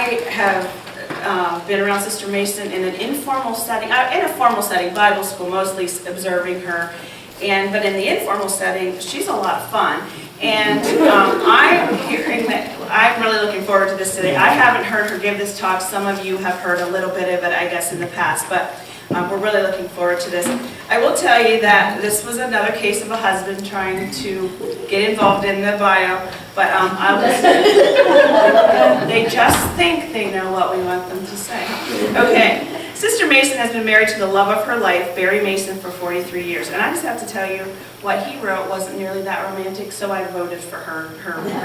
I have been around Sister Mason in an informal setting, in a formal setting, Bible school, mostly observing her. But in the informal setting, she's a lot of fun. And I'm hearing that, I'm really looking forward to this today. I haven't heard her give this talk. Some of you have heard a little bit of it, I guess, in the past, but we're really looking forward to this. I will tell you that this was another case of a husband trying to get involved in the bio, but they just think they know what we want them to say. Okay. Sister Mason has been married to the love of her life, Barry Mason, for 43 years. And I just have to tell you, what he wrote wasn't nearly that romantic, so I voted for her version.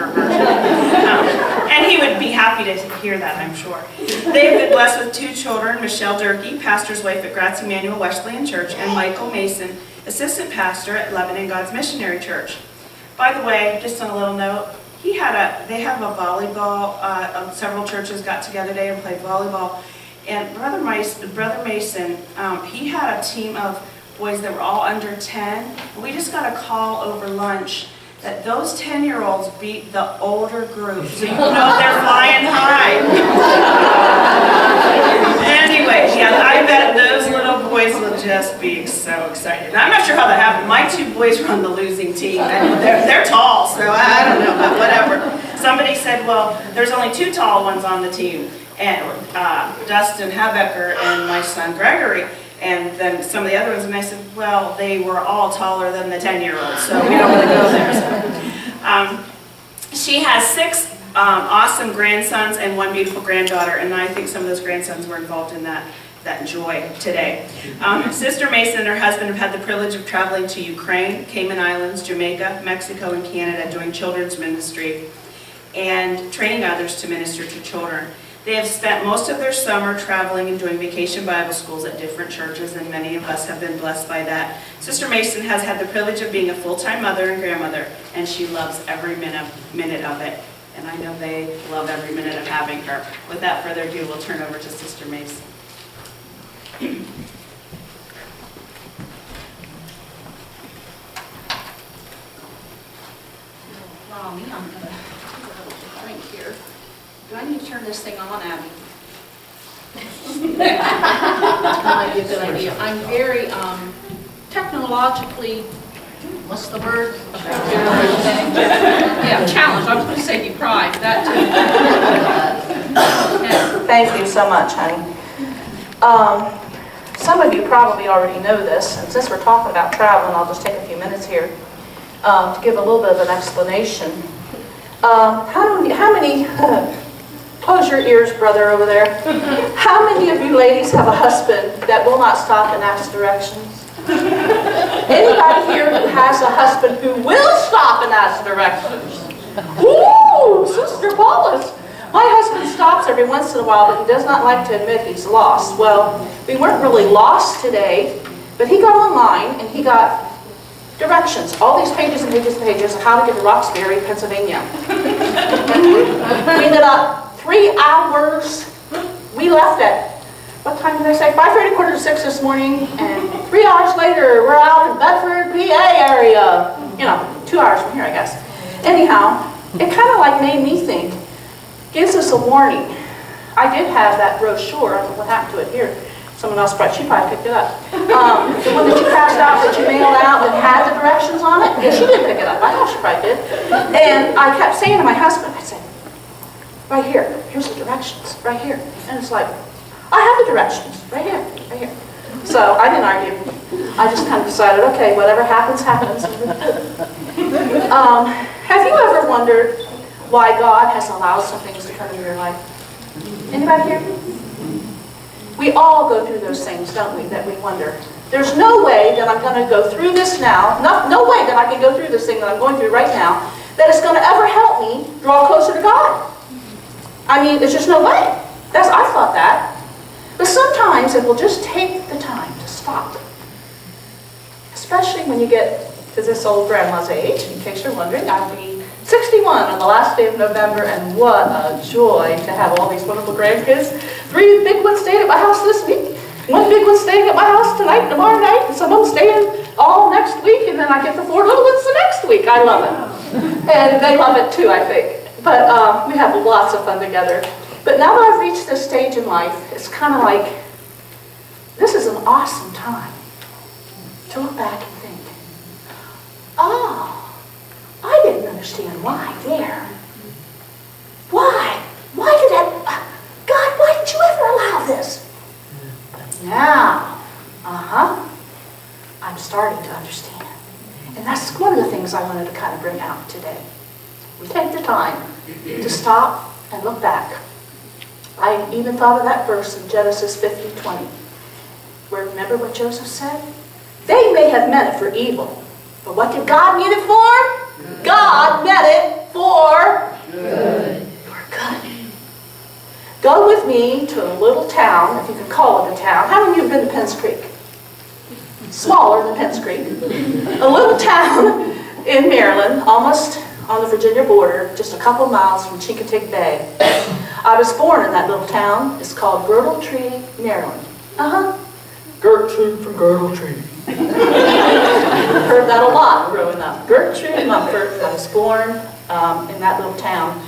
And he would be happy to hear that, I'm sure. They have been blessed with 2 children, Michelle Gertie, pastor's wife at Gratz Emmanuel Wesleyan Church, and Michael Mason, assistant pastor at Lebanon God's Missionary Church. By the way, just on a little note, they have a volleyball, several churches got together today and played volleyball. And Brother Mason, he had a team of boys that were all under 10. And we just got a call over lunch that those 10-year-olds beat the older group. So you know they're flying high. Anyway, yeah, I bet those little boys will just be so excited. And I'm not sure how that happened. My 2 boys were on the losing team, and they're tall, so I don't know, but whatever. Somebody said, well, there's only 2 tall ones on the team. And Dustin Habecker and my son Gregory, and then some of the other ones, and I said, well, they were all taller than the 10-year-olds, so we don't really go there. So. She has 6 awesome grandsons and 1 beautiful granddaughter, and I think some of those grandsons were involved in that joy today. Sister Mason and her husband have had the privilege of traveling to Ukraine, Cayman Islands, Jamaica, Mexico, and Canada doing children's ministry and training others to minister to children. They have spent most of their summer traveling and doing vacation Bible schools at different churches, and many of us have been blessed by that. Sister Mason has had the privilege of being a full-time mother and grandmother, and she loves every minute of it. And I know they love every minute of having her. Without further ado, we'll turn over to Sister Mason. Allow me, I'm going to drink here. Do I need to turn this thing on, Abby? That might be a good idea. I'm very technologically, what's the word? Yeah, challenged. I was going to say deprived. That too. Thank you so much, honey. Some of you probably already know this, and since we're talking about traveling, I'll just take a few minutes here to give a little bit of an explanation. How many close your ears, brother over there. How many of you ladies have a husband that will not stop and ask directions? Anybody here who has a husband who will stop and ask directions? Ooh, Sister Paulus. My husband stops every once in a while, but he does not like to admit he's lost. Well, we weren't really lost today, but he got online and he got directions, all these pages and pages and pages of how to get to Roxbury, Pennsylvania. We ended up 3 hours. We left at, what time did I say? 5:30, 5:45 this morning, and 3 hours later, we're out in Bedford, PA area. 2 hours from here, I guess. Anyhow, it kind of like made me think, gives us a warning. I did have that brochure, I don't know what happened to it here. Someone else she probably picked it up. The one that you passed out, that you mailed out, that had the directions on it. Yeah, she did pick it up. I know she probably did. And I kept saying to my husband, I said, right here, here's the directions, right here. And it's like, I have the directions, right here, right here. So I didn't argue. I just kind of decided, okay, whatever happens, happens. Have you ever wondered why God has allowed some things to come into your life? Anybody here? We all go through those things, don't we, that we wonder. There's no way that I'm going to go through this now, no way that I can go through this thing that I'm going through right now, that is going to ever help me draw closer to God. I mean, there's just no way. I thought that. But sometimes it will just take the time to stop. Especially when you get to this old grandma's age. In case you're wondering, I'll be 61 on the last day of November, and what a joy to have all these wonderful grandkids. 3 big ones staying at my house this week. 1 big one staying at my house tonight, tomorrow night, and some of them staying all next week, and then I get the 4 little ones the next week. I love it. And they love it too, I think. But we have lots of fun together. But now that I've reached this stage in life, it's kind of like, this is an awesome time to look back and think, oh, I didn't understand why there. Why? Why did that, God, why did you ever allow this? But now, I'm starting to understand. And that's one of the things I wanted to kind of bring out today. We take the time to stop and look back. I even thought of that verse in Genesis 50:20, where remember what Joseph said? They may have meant it for evil, but what did God mean it for? God meant it for good. For good. Go with me to a little town, if you can call it a town. How many of you have been to Penns Creek? Smaller than Penns Creek. A little town in Maryland, almost on the Virginia border, just a couple miles from Chincoteague Bay. I was born in that little town. It's called Girdle Tree, Maryland. Gertrude from Girdle Tree. Heard that a lot growing up. Gertrude Mumford. I was born in that little town.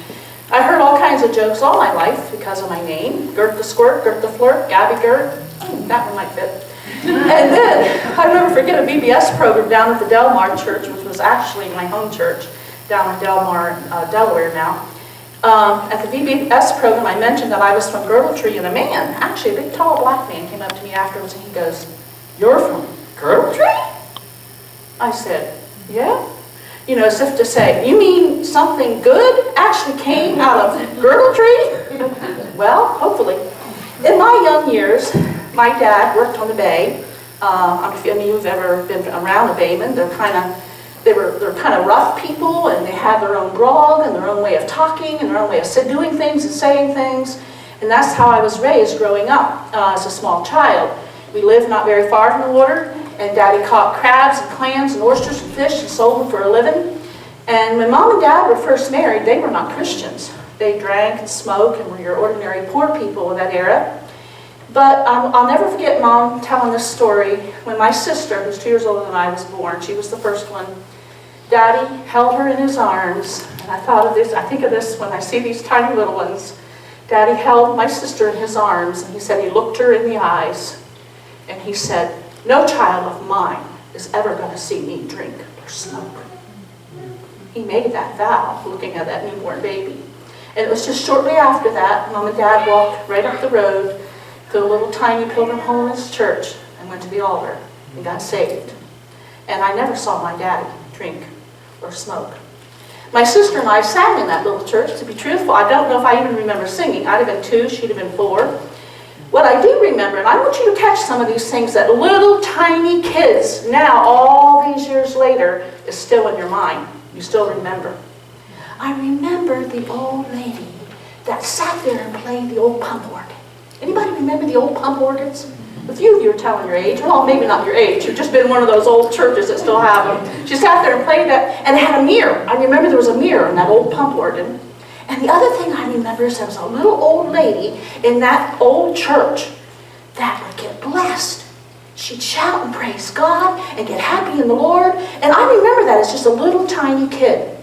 I heard all kinds of jokes all my life because of my name. Gert the Squirt, Gert the Flirt, Gabby Gert. That one might fit. And then, I'll never forget a VBS program down at the Delmar Church, which was actually my home church, down in Delmar, Delaware now. At the VBS program, I mentioned that I was from Girdle Tree, and a man, actually a big tall black man, came up to me afterwards and he goes, "You're from Girdle Tree?" I said, "Yeah." You know, as if to say, "You mean something good actually came out of Girdle Tree?" Well, hopefully. In my young years, my dad worked on the bay. I don't know if any of you have ever been around a bayman. They're kind of rough people, and they have their own blog and their own way of talking and their own way of doing things and saying things. And that's how I was raised growing up as a small child. We lived not very far from the water, and Daddy caught crabs and clams and oysters and fish and sold them for a living. And when Mom and Dad were first married, they were not Christians. They drank and smoked and were your ordinary poor people in that era. But I'll never forget Mom telling this story when my sister, who's 2 years older than I, was born. She was the first one. Daddy held her in his arms, and I think of this when I see these tiny little ones. Daddy held my sister in his arms, and he said he looked her in the eyes, and he said, "No child of mine is ever going to see me drink or smoke." He made that vow looking at that newborn baby. And it was just shortly after that, Mom and Dad walked right up the road to a little tiny Pilgrim Holiness church and went to the altar and got saved. And I never saw my daddy drink or smoke. My sister and I sang in that little church. To be truthful, I don't know if I even remember singing. I'd have been 2, she'd have been 4. What I do remember, and I want you to catch some of these things that little tiny kids now, all these years later, is still in your mind. You still remember. I remember the old lady that sat there and played the old pump organ. Anybody remember the old pump organs? A few of you are telling your age. Well, maybe not your age. You've just been in one of those old churches that still have them. She sat there and played that, and it had a mirror. I remember there was a mirror in that old pump organ. And the other thing I remember is there was a little old lady in that old church that would get blessed. She'd shout and praise God and get happy in the Lord. And I remember that as just a little tiny kid.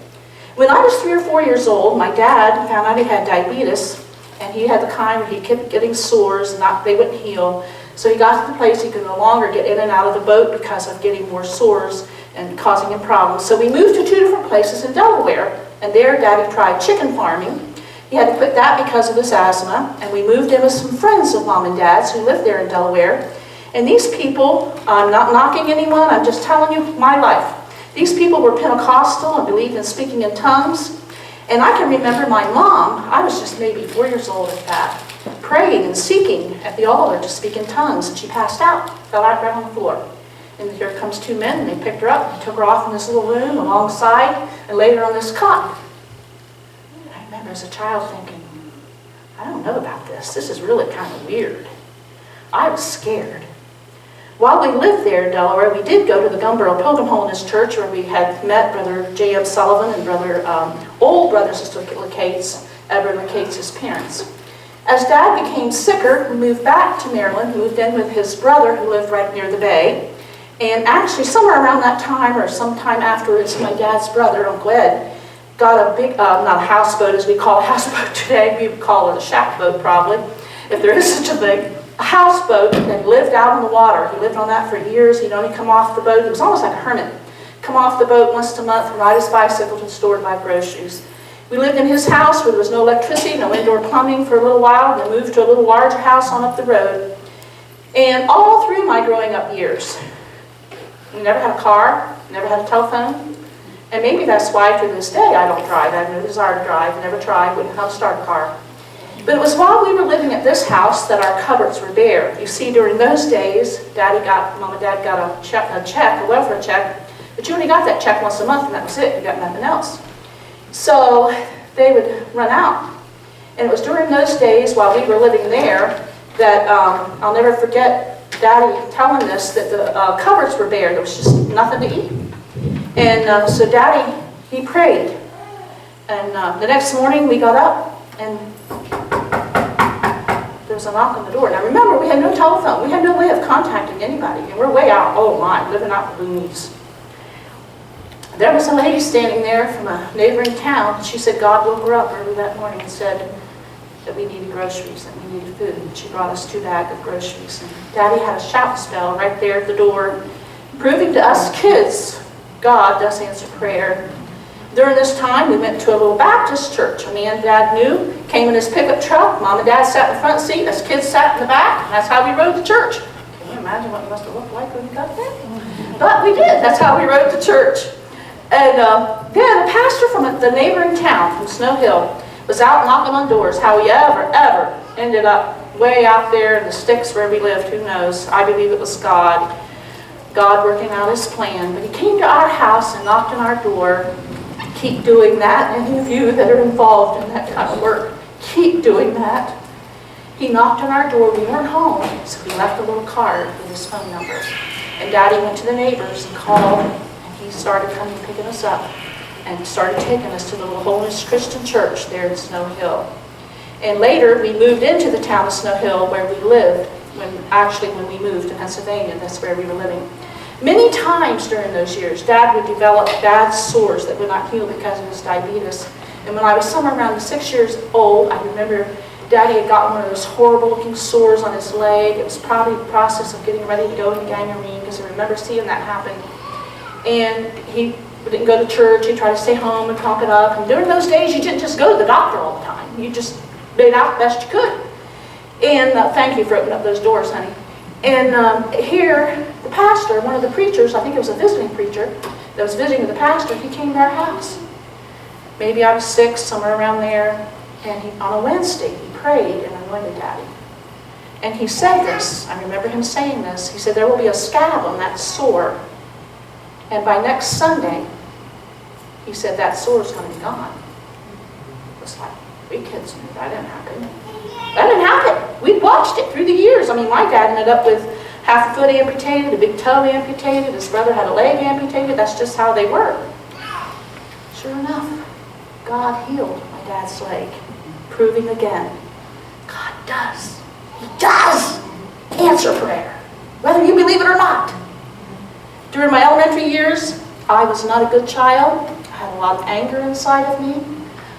When I was 3 or 4 years old, my dad found out he had diabetes. And he had the kind where he kept getting sores and they wouldn't heal. So he got to the place he could no longer get in and out of the boat because of getting more sores and causing him problems. So we moved to 2 different places in Delaware. And there Daddy tried chicken farming. He had to quit that because of his asthma. And we moved in with some friends of Mom and Dad's who lived there in Delaware. And these people, I'm not knocking anyone, I'm just telling you my life. These people were Pentecostal and believed in speaking in tongues. And I can remember my mom, I was just maybe 4 years old at that, praying and seeking at the altar to speak in tongues, and she passed out, fell out right on the floor. And here comes 2 men, and they picked her up and took her off in this little room alongside and laid her on this cot. I remember as a child thinking, I don't know about this. This is really kind of weird. I was scared. While we lived there in Delaware, we did go to the Gumboro Pilgrim Holiness Church where we had met Brother J.M. Sullivan and old Brother Sister LeCates, Edward LeCates' parents. As Dad became sicker, we moved back to Maryland, moved in with his brother who lived right near the bay. And actually, somewhere around that time or sometime afterwards, my dad's brother, Uncle Ed, got a big, not a houseboat as we call a houseboat today, we would call it a shack boat probably, if there is such a thing. A houseboat, and lived out on the water. He lived on that for years. He'd only come off the boat. He was almost like a hermit. Come off the boat once a month, ride his bicycle to the store to buy groceries. We lived in his house where there was no electricity, no indoor plumbing for a little while, then moved to a little larger house on up the road. And all through my growing up years, we never had a car, never had a telephone, and maybe that's why to this day I don't drive. I have no desire to drive, never tried, wouldn't know how to start a car. But it was while we were living at this house that our cupboards were bare. You see, during those days, Mom and Dad got a welfare check, but you only got that check once a month, and that was it. You got nothing else. So they would run out. And it was during those days while we were living there that I'll never forget Daddy telling us that the cupboards were bare. There was just nothing to eat. And so Daddy, he prayed. And the next morning we got up and there was a knock on the door. Now remember, we had no telephone. We had no way of contacting anybody. And we're way out, oh my, living out in the boonies. There was a lady standing there from a neighboring town. She said God woke her up early that morning and said that we needed groceries, that we needed food. And she brought us 2 bags of groceries. And Daddy had a shout spell right there at the door, proving to us kids God does answer prayer. During this time, we went to a little Baptist church. A man Dad knew came in his pickup truck. Mom and Dad sat in the front seat. Us kids sat in the back. And that's how we rode to church. Can you imagine what it must have looked like when we got there? But we did. That's how we rode to church. And then a pastor from the neighboring town, from Snow Hill, was out knocking on doors. How he ever ended up way out there in the sticks where we lived, who knows? I believe it was God working out his plan. But he came to our house and knocked on our door. Keep doing that. Any of you that are involved in that kind of work, keep doing that. He knocked on our door. We weren't home, so we left a little card with his phone number. And Daddy went to the neighbors and called, and he started coming picking us up and started taking us to the little Holiness Christian Church there in Snow Hill. And later, we moved into the town of Snow Hill where we lived, when we moved to Pennsylvania. That's where we were living. Many times during those years, Dad would develop bad sores that would not heal because of his diabetes. And when I was somewhere around 6 years old, I remember Daddy had gotten one of those horrible looking sores on his leg. It was probably the process of getting ready to go into gangrene, because I remember seeing that happen. And he didn't go to church. He tried to stay home and pump it up. And during those days, you didn't just go to the doctor all the time. You just made out the best you could. And thank you for opening up those doors, honey. And here, the pastor, one of the preachers, I think it was a visiting preacher that was visiting the pastor, he came to our house. Maybe I was 6, somewhere around there. And on a Wednesday, he prayed and anointed Daddy. And he said this, I remember him saying this, he said, there will be a scab on that sore. And by next Sunday, he said, that sore is going to be gone. It was like, we kids knew that didn't happen. That didn't happen. We watched it through the years. I mean, my dad ended up with half a foot amputated, a big toe amputated, his brother had a leg amputated. That's just how they were. Sure enough, God healed my dad's leg, proving again, God does. He does answer prayer, whether you believe it or not. During my elementary years, I was not a good child. I had a lot of anger inside of me.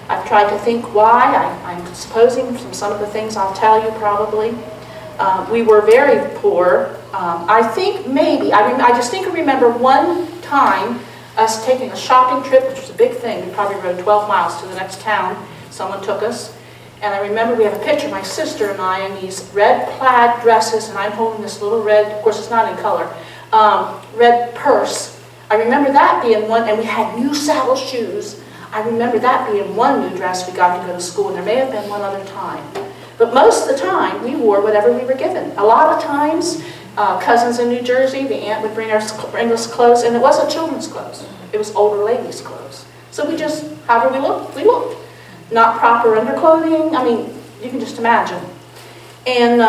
I've tried to think why. I'm supposing from some of the things I'll tell you probably. We were very poor. I think maybe, I distinctly remember one time us taking a shopping trip, which was a big thing. We probably rode 12 miles to the next town. Someone took us. And I remember we have a picture of my sister and I in these red plaid dresses, and I'm holding this little red, of course it's not in color, red purse. I remember that being one, and we had new saddle shoes. I remember that being one new dress we got to go to school, and there may have been one other time. But most of the time, we wore whatever we were given. A lot of times, cousins in New Jersey, the aunt would bring us clothes, and it wasn't children's clothes. It was older ladies' clothes. So we just, however we looked. Not proper underclothing. I mean, you can just imagine. And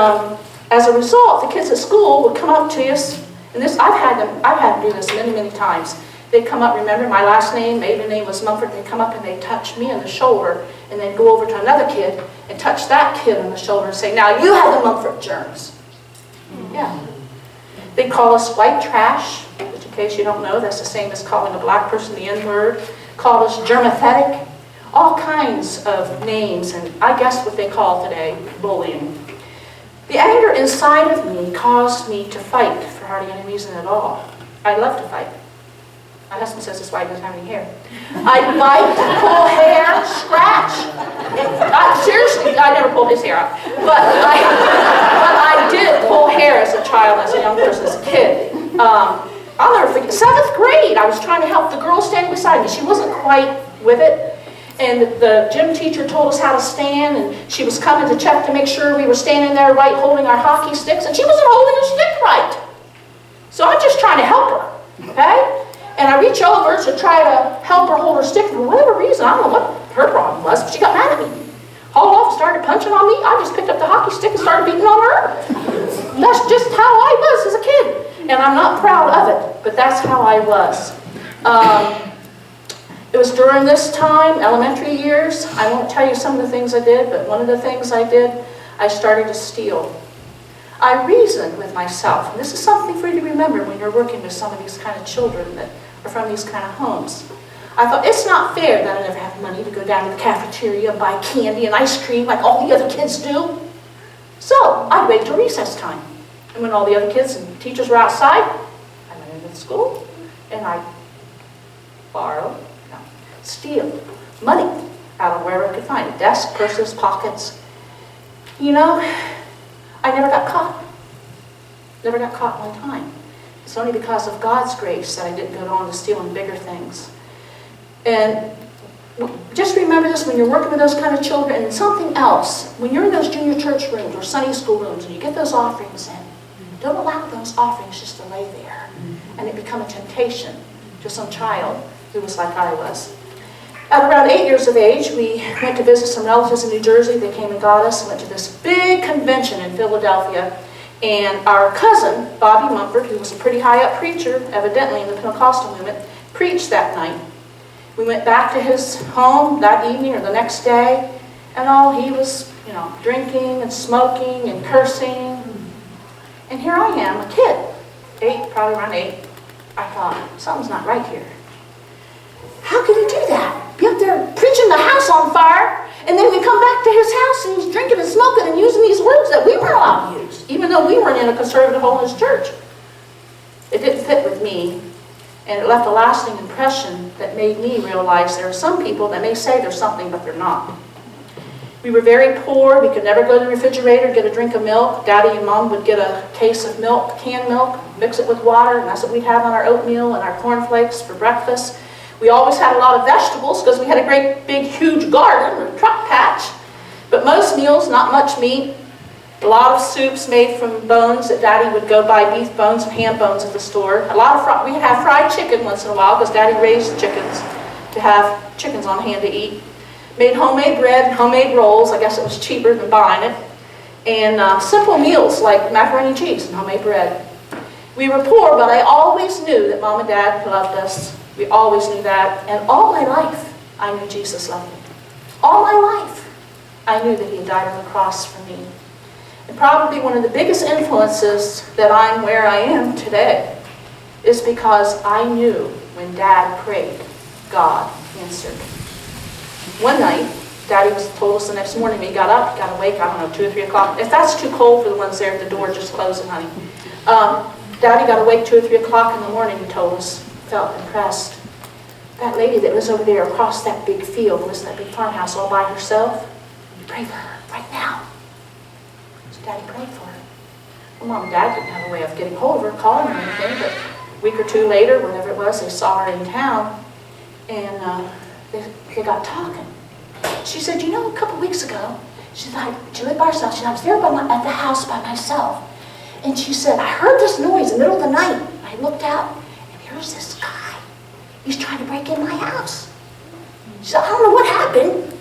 as a result, the kids at school would come up to us, and this I've had to do this many, many times. They'd come up, remember my last name, maiden name was Mumford, they'd come up and they'd touch me on the shoulder, and then go over to another kid and touch that kid on the shoulder and say, now you have the Mumford germs. Yeah. They'd call us white trash, which in case you don't know, that's the same as calling a black person the N-word. called us germathetic, all kinds of names, and I guess what they call today bullying. The anger inside of me caused me to fight for hardly any reason at all. I love to fight. My husband says that's why he doesn't have any hair. I'd bite, pull hair, scratch. Seriously, I never pulled his hair out. But I did pull hair as a child, as a young person, as a kid. I'll never forget, 7th grade, I was trying to help the girl standing beside me. She wasn't quite with it. And the gym teacher told us how to stand, and she was coming to check to make sure we were standing there right, holding our hockey sticks, and she wasn't holding her stick right. So I'm just trying to help her, okay? And I reach over to try to help her hold her stick. For whatever reason, I don't know what her problem was, but she got mad at me. Hauled off and started punching on me. I just picked up the hockey stick and started beating on her. That's just how I was as a kid. And I'm not proud of it, but that's how I was. It was during this time, elementary years. I won't tell you some of the things I did, but one of the things I did, I started to steal. I reasoned with myself, and this is something for you to remember when you're working with some of these kind of children that are from these kind of homes. I thought, it's not fair that I never have money to go down to the cafeteria and buy candy and ice cream like all the other kids do. So I'd wait till recess time. And when all the other kids and teachers were outside, I went into the school and I'd steal money out of wherever I could find it. Desk, purses, pockets. You know, I never got caught. Never got caught one time. It's only because of God's grace that I didn't go on to stealing bigger things. And just remember this when you're working with those kind of children. And something else, when you're in those junior church rooms or Sunday school rooms and you get those offerings in, don't allow those offerings just to lay there and it become a temptation to some child who was like I was. At around 8 years of age, we went to visit some relatives in New Jersey. They came and got us and went to this big convention in Philadelphia. And our cousin, Bobby Mumford, who was a pretty high-up preacher, evidently in the Pentecostal movement, preached that night. We went back to his home that evening or the next day, and he was, drinking and smoking and cursing. And here I am, a kid, probably around 8. I thought, something's not right here. How could he do that? Be up there preaching the house on fire, and then we come back to his house and he's drinking and smoking and using these words that we weren't allowed to use, even though we weren't in a conservative holiness church. It didn't fit with me, and it left a lasting impression that made me realize there are some people that may say they're something, but they're not. We were very poor. We could never go to the refrigerator, get a drink of milk. Daddy and Mom would get a case of milk, canned milk, mix it with water, and that's what we'd have on our oatmeal and our cornflakes for breakfast. We always had a lot of vegetables because we had a great, big, huge garden or truck patch. But most meals, not much meat. A lot of soups made from bones that Daddy would go buy beef bones and ham bones at the store. We'd have fried chicken once in a while because Daddy raised chickens to have chickens on hand to eat. Made homemade bread, homemade rolls. I guess it was cheaper than buying it. And simple meals like macaroni and cheese and homemade bread. We were poor, but I always knew that Mom and Dad loved us. We always knew that. And all my life, I knew Jesus loved me. All my life, I knew that He had died on the cross for me. And probably one of the biggest influences that I'm where I am today is because I knew when Dad prayed, God answered. One night, Daddy told us the next morning when he got up, he got awake, I don't know, 2 or 3 o'clock. If that's too cold for the ones there at the door, just close it, honey. Daddy got awake 2 or 3 o'clock in the morning, he told us. Felt impressed. That lady that was over there across that big field, was that big farmhouse all by herself, pray for her right now. So Daddy prayed for her. Well, Mom and Dad didn't have a way of getting hold of her, calling her or anything, but a week or 2 later, whatever it was, they saw her in town, and they got talking. She said, a couple weeks ago, she lived by herself. She said, I was there at the house by myself. And she said, I heard this noise in the middle of the night. I looked out, and here's this guy. He's trying to break in my house. She said, I don't know what happened.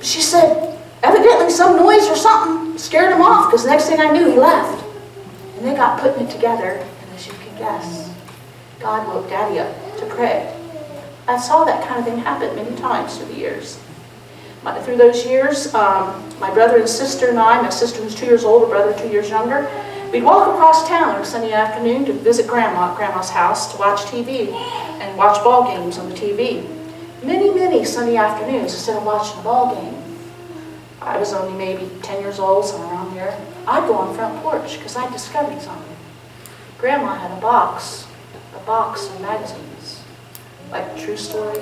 She said, evidently some noise or something scared him off, because the next thing I knew, he left. And they got putting it together, and as you can guess, God woke Daddy up to pray. I saw that kind of thing happen many times through the years. Through those years, my brother and sister and I, my sister was 2 years older, brother 2 years younger, we'd walk across town on a Sunday afternoon to visit Grandma at Grandma's house to watch TV and watch ball games on the TV. many Sunday afternoons, instead of watching a ball game, I was only maybe 10 years old, somewhere around there, I'd go on the front porch because I discovered something. Grandma had a box of magazines, like True Story.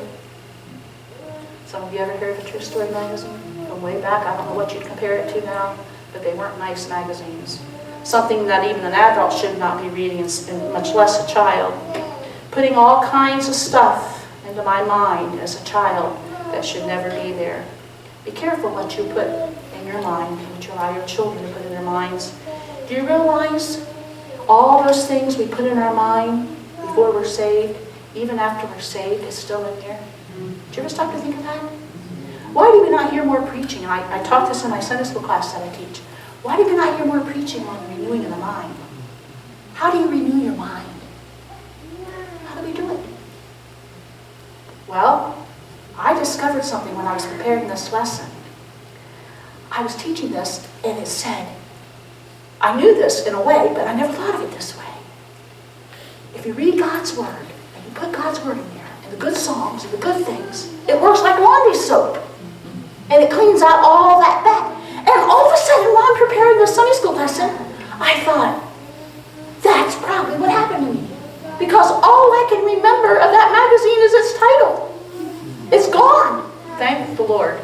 Some of you ever heard of a True Story magazine? From way back, I don't know what you'd compare it to now, but they weren't nice magazines. Something that even an adult should not be reading, and much less a child. Putting all kinds of stuff into my mind as a child that should never be there. Be careful what you put in your mind, what you allow your children to put in their minds. Do you realize all those things we put in our mind before we're saved, even after we're saved, is still in there? Do you ever stop to think of that? Why do we not hear more preaching? And I taught this in my Sunday school class that I teach. Why do we not hear more preaching on renewing of the mind? How do you renew your mind? How do we do it? Well, I discovered something when I was preparing this lesson. I was teaching this, and it said, I knew this in a way, but I never thought of it this way. If you read God's Word, and you put God's Word in there, and the good songs, and the good things, it works like laundry soap. And it cleans out all that back. And all of a sudden, while I'm preparing the Sunday school lesson, I thought, that's probably what happened to me. Because all I can remember of that magazine is its title. It's gone. Thank the Lord.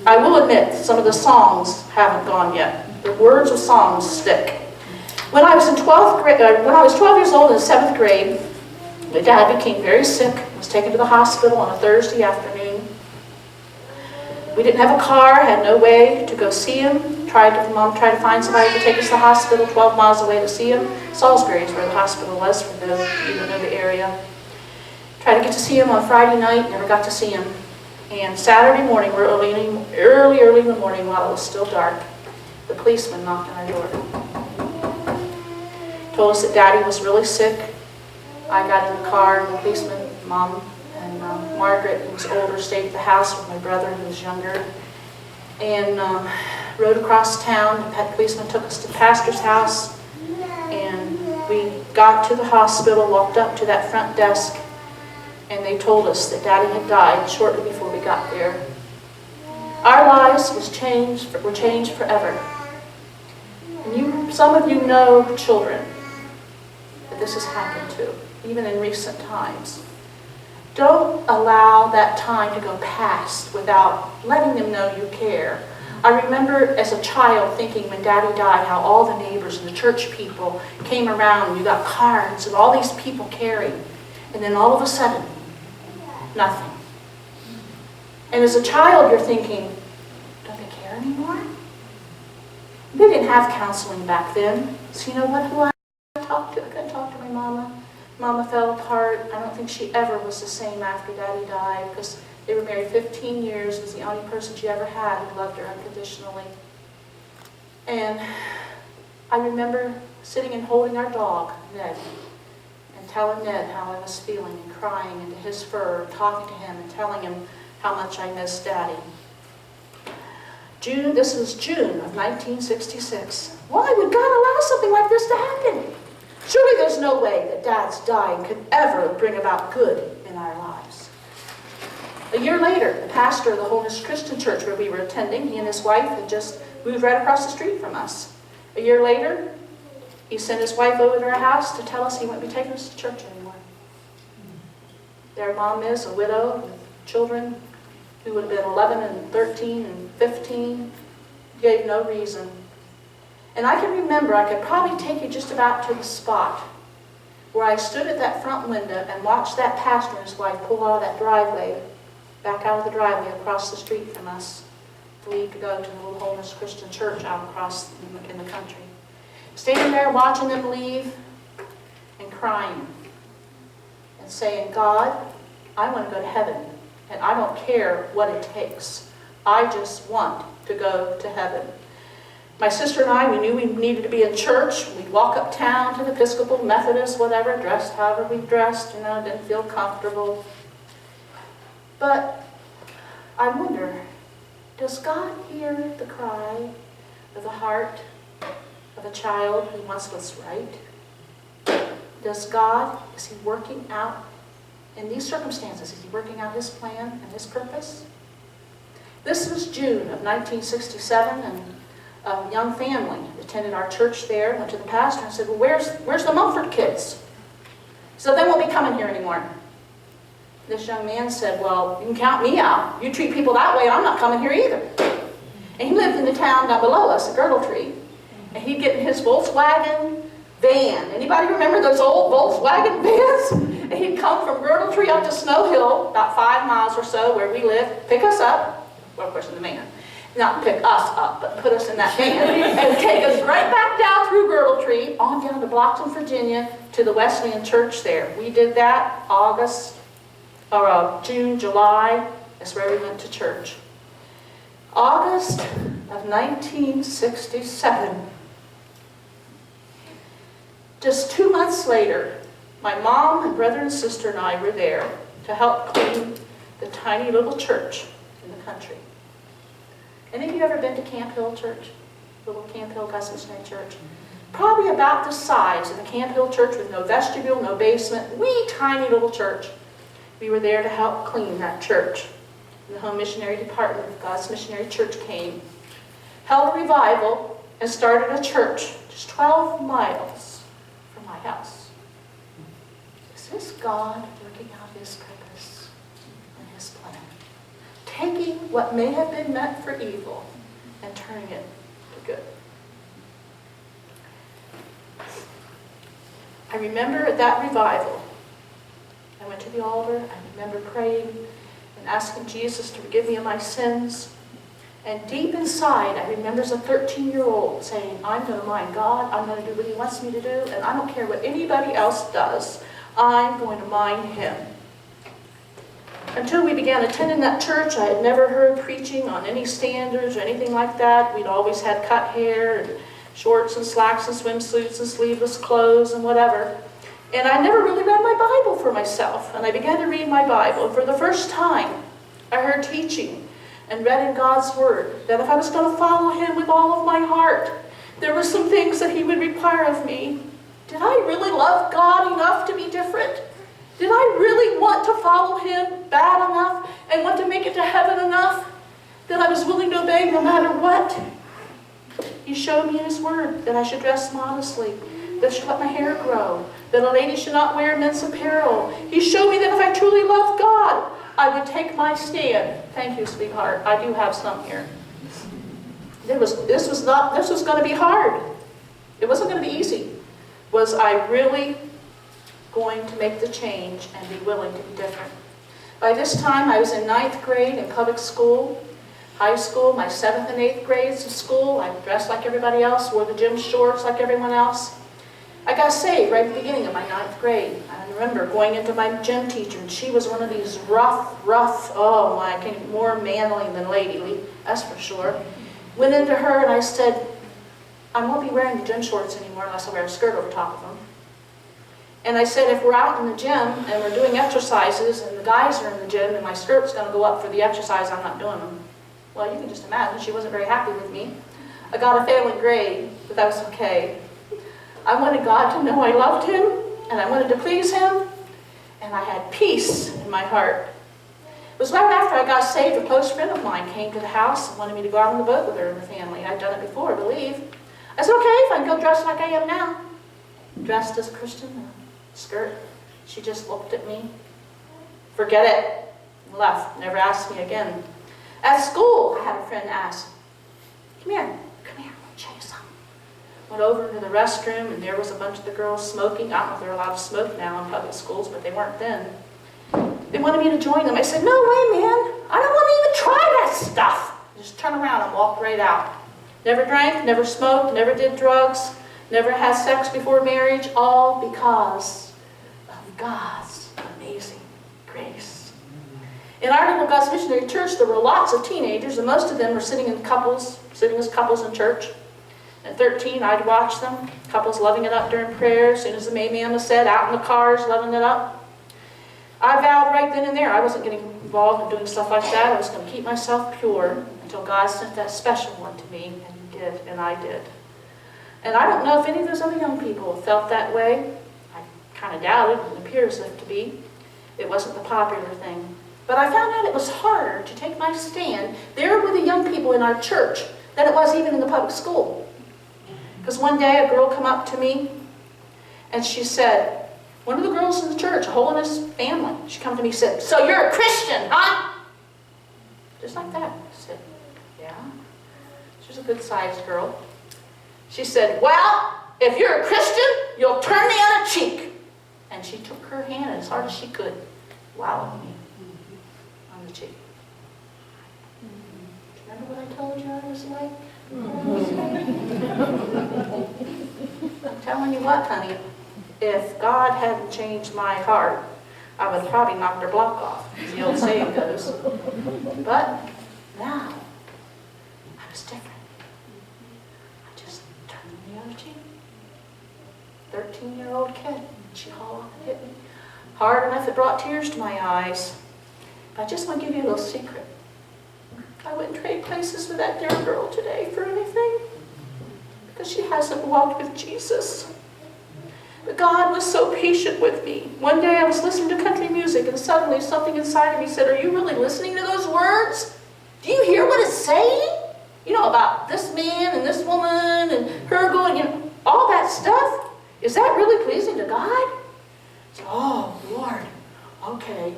I will admit, some of the songs haven't gone yet. The words of songs stick. When I was in 12th grade, when I was 12 years old in 7th grade, my dad became very sick. Was taken to the hospital on a Thursday afternoon. We didn't have a car, had no way to go see him. Mom tried to find somebody to take us to the hospital 12 miles away to see him. Salisbury is where the hospital was, for those who don't know the area. Tried to get to see him on Friday night, never got to see him. And Saturday morning, we're early in the morning while it was still dark, the policeman knocked on our door. Told us that Daddy was really sick. I got in the car, and the policeman, Mom, and Margaret, who was older, stayed at the house with my brother, who was younger, and rode across town. The policeman took us to the pastor's house, and we got to the hospital, walked up to that front desk, and they told us that Daddy had died shortly before we got there. Our lives were changed forever. And some of you know children that this has happened to, even in recent times. Don't allow that time to go past without letting them know you care. I remember as a child thinking when Daddy died how all the neighbors and the church people came around and you got cards and all these people caring. And then all of a sudden, nothing. And as a child you're thinking, don't they care anymore? They didn't have counseling back then. So you know what? Who I talked to? I couldn't talk to my mama. Mama fell apart. I don't think she ever was the same after Daddy died because they were married 15 years. It was the only person she ever had who loved her unconditionally. And I remember sitting and holding our dog, Ned, and telling Ned how I was feeling and crying into his fur, talking to him and telling him how much I missed Daddy. This was June of 1966. Why would God allow something like this to happen? Surely there's no way that Dad's dying could ever bring about good in our lives. A year later, the pastor of the Holiness Christian Church where we were attending, he and his wife had just moved right across the street from us. A year later, he sent his wife over to our house to tell us he wouldn't be taking us to church anymore. Their mom is a widow with children who would have been 11 and 13 and 15, gave no reason. And I can remember, I could probably take you just about to the spot where I stood at that front window and watched that pastor and his wife pull out of that driveway, back out of the driveway across the street from us, to leave to go to the little Holiness Christian Church out across in the country. Standing there watching them leave and crying and saying, God, I want to go to heaven and I don't care what it takes. I just want to go to heaven. My sister and I, we knew we needed to be in church. We'd walk uptown to the Episcopal, Methodist, whatever, dressed however we dressed, didn't feel comfortable. But I wonder, does God hear the cry of the heart of a child who wants what's right? Does God, is He working out in these circumstances? Is he working out his plan and his purpose? This was June of 1967, and a young family attended our church there, went to the pastor and said, well, where's the Mumford kids? So they won't be coming here anymore. This young man said, well, you can count me out. You treat people that way, I'm not coming here either. And he lived in the town down below us, at Girdletree. And he'd get in his Volkswagen van. Anybody remember those old Volkswagen vans? And he'd come from Girdletree up to Snow Hill, about 5 miles or so where we live, pick us up. Well, of course, in the van. Not pick us up, but put us in that van. And take us right back down through Girdletree, on down to Blockton, Virginia, to the Wesleyan Church there. We did that June, July. That's where we went to church. August of 1967. Just 2 months later, my mom and brother and sister and I were there to help clean the tiny little church in the country. Any of you ever been to Camp Hill Church? Little Camp Hill God's Missionary Church? Probably about the size of the Camp Hill Church with no vestibule, no basement, wee tiny little church. We were there to help clean that church. The home missionary department of God's Missionary Church came, held a revival, and started a church just 12 miles from my house. Is this God working out his purpose and his plan? Taking what may have been meant for evil and turning it to good. I remember at that revival, I went to the altar, I remember praying and asking Jesus to forgive me of my sins. And deep inside, I remember as a 13-year-old saying, I'm going to mind God, I'm going to do what he wants me to do, and I don't care what anybody else does, I'm going to mind him. Until we began attending that church, I had never heard preaching on any standards or anything like that. We'd always had cut hair and shorts and slacks and swimsuits and sleeveless clothes and whatever. And I never really read my Bible for myself. And I began to read my Bible. And for the first time, I heard teaching and read in God's Word that if I was going to follow him with all of my heart, there were some things that he would require of me. Did I really love God enough to be different? Did I really want to follow him bad enough and want to make it to heaven enough that I was willing to obey no matter what? He showed me in his Word that I should dress modestly, that I should let my hair grow, that a lady should not wear men's apparel. He showed me that if I truly loved God, I would take my stand. Thank you, sweetheart. I do have some here. This was going to be hard. It wasn't going to be easy. Was I really going to make the change and be willing to be different? By this time, I was in 9th grade in public school. High school, my 7th and 8th grades of school, I dressed like everybody else, wore the gym shorts like everyone else. I got saved right at the beginning of my 9th grade. I remember going into my gym teacher, and she was one of these rough, oh my, more manly than ladylly, that's for sure. Went into her and I said, I won't be wearing the gym shorts anymore unless I wear a skirt over top of them. And I said, if we're out in the gym and we're doing exercises and the guys are in the gym and my skirt's going to go up for the exercise, I'm not doing them. Well, you can just imagine, she wasn't very happy with me. I got a failing grade, but that was okay. I wanted God to know I loved him, and I wanted to please him, and I had peace in my heart. It was right after I got saved, a close friend of mine came to the house and wanted me to go out on the boat with her and her family. I'd done it before, I believe. I said, okay, if I can go dressed like I am now. Dressed as a Christian, skirt. She just looked at me, forget it, and left, never asked me again. At school, I had a friend ask, come here, I want to show you something. Went over into the restroom, and there was a bunch of the girls smoking. I don't know if they're allowed to smoke now in public schools, but they weren't then. They wanted me to join them. I said, no way, man. I don't want to even try that stuff. I just turned around and walked right out. Never drank, never smoked, never did drugs, never had sex before marriage, all because of God's amazing grace. In our little God's Missionary Church, there were lots of teenagers, and most of them were sitting as couples in church. At 13, I'd watch them, couples loving it up during prayer. As soon as the Mayman was said, out in the cars, loving it up. I vowed right then and there I wasn't getting involved in doing stuff like that. I was going to keep myself pure until God sent that special one to me, and he did, and I did. And I don't know if any of those other young people felt that way. I kind of doubt it. It appears to be. It wasn't the popular thing. But I found out it was harder to take my stand there with the young people in our church than it was even in the public school. Because one day a girl come up to me and she said, one of the girls in the church, a holiness family, she come to me and said, "So you're a Christian, huh?" Just like that. I said, "Yeah." She was a good-sized girl. She said, "Well, if you're a Christian, you'll turn the other cheek." And she took her hand as hard as she could, wowing me on the cheek. Remember what I told you I was like? I'm telling you what, honey, if God hadn't changed my heart, I would have probably knocked her block off, as the old saying goes. But now, I was different. I just turned the other cheek. 13-year-old kid. She hauled off and hit me hard enough it brought tears to my eyes. But I just want to give you a little secret. I wouldn't trade places with that dear girl today for anything, because she hasn't walked with Jesus. But God was so patient with me. One day I was listening to country music, and suddenly something inside of me said, "Are you really listening to those words? Do you hear what it's saying? You know, about this man and this woman and her going, all that stuff. Is that really pleasing to God?" So, oh, Lord, okay,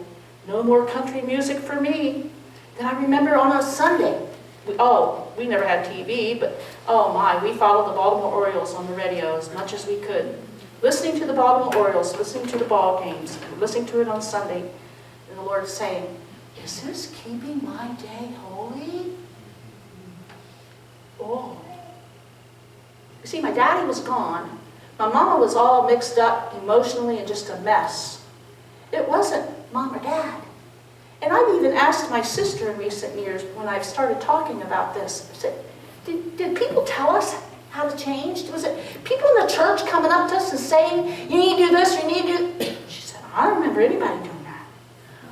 no more country music for me. Then I remember on a Sunday, we never had TV, but oh my, we followed the Baltimore Orioles on the radio as much as we could. Listening to the Baltimore Orioles, listening to the ball games, listening to it on Sunday, and the Lord saying, "Is this keeping my day holy?" Oh. You see, my daddy was gone. My mama was all mixed up emotionally and just a mess. It wasn't mom or dad. And I've even asked my sister in recent years when I've started talking about this, I said, did people tell us how to change? Was it people in the church coming up to us and saying, "You need to do this, you need to do..." She said, "I don't remember anybody doing that."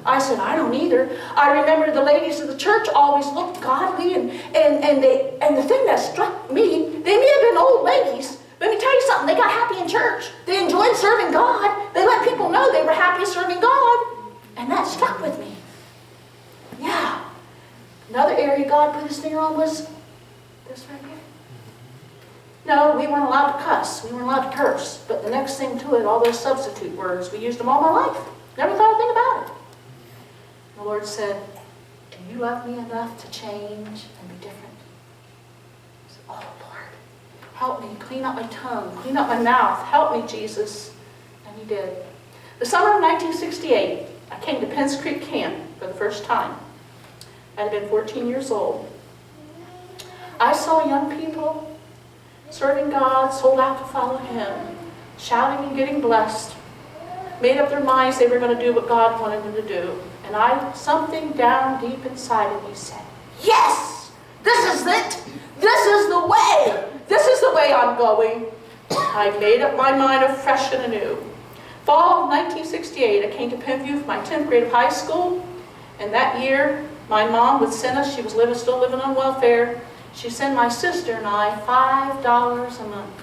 I said, "I don't either. I remember the ladies of the church always looked godly, and the thing that struck me, they may have been old ladies. Let me tell you something, they got happy in church. They enjoyed serving God. They let people know they were happy serving God. And that stuck with me." Yeah. Another area God put his finger on was this right here. No, we weren't allowed to cuss. We weren't allowed to curse. But the next thing to it, all those substitute words, we used them all my life. Never thought a thing about it. The Lord said, "Do you love me enough to change and be different?" I said, "Oh, Lord, help me, clean up my tongue, clean up my mouth. Help me, Jesus." And he did. The summer of 1968, I came to Penns Creek Camp for the first time. I had been 14 years old. I saw young people serving God, sold out to follow him, shouting and getting blessed, made up their minds they were going to do what God wanted them to do. And something down deep inside of me said, "Yes, this is it. This is the way. This is the way I'm going." I made up my mind afresh and anew. Fall of 1968, I came to Penview for my 10th grade of high school. And that year, my mom would send us, she was still living on welfare, she'd send my sister and I $5 a month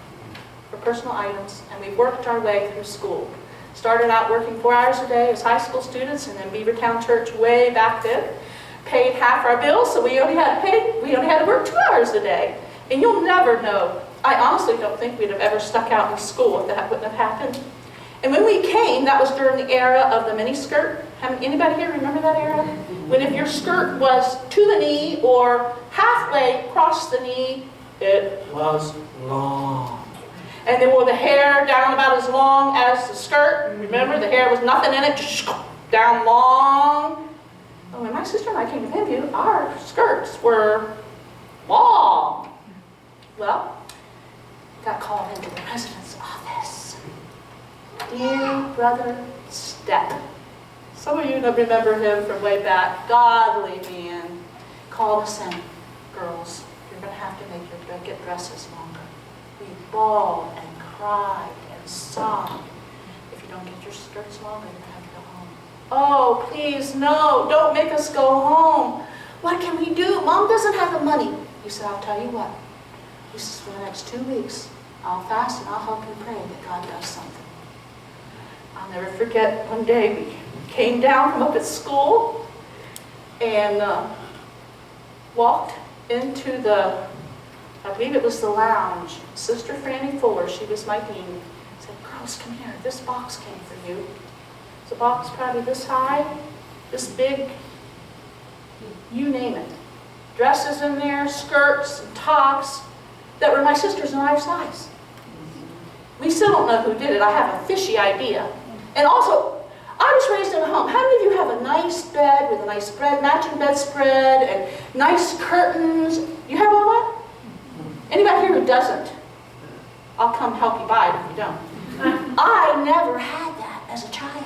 for personal items, and we worked our way through school. Started out working 4 hours a day as high school students, and then Beavertown Church way back then paid half our bills, so we only had to work 2 hours a day. And you'll never know. I honestly don't think we'd have ever stuck out in school if that wouldn't have happened. And when we came, that was during the era of the miniskirt. Anybody here remember that era? When if your skirt was to the knee or halfway across the knee, it was long. And they wore the hair down about as long as the skirt. Remember, the hair was nothing in it, just down long. And when my sister and I came to Penview, our skirts were long. Well, got called into the president's office. Dear Brother Stepp. Some of you remember him from way back. Godly man. Called us in. "Girls, you're going to have to get dresses longer." We bawled and cried and sobbed. "If you don't get your skirts longer, you're going to have to go home." "Oh, please, no, don't make us go home." "What can we do? Mom doesn't have the money." He said, "I'll tell you what. He says, for the next 2 weeks, I'll fast and I'll help you pray that God does something." I'll never forget one day we came down from up at school and walked into the, I believe it was the lounge. Sister Franny Fuller, she was my dean, said, "Girls, come here. This box came for you." It's a box probably this high, this big, you name it. Dresses in there, skirts, and tops that were my sister's and I's size. We still don't know who did it. I have a fishy idea. And also, I was raised in a home. How many of you have a nice bed with a nice matching bedspread and nice curtains? You have all that? Anybody here who doesn't? I'll come help you buy it if you don't. I never had that as a child.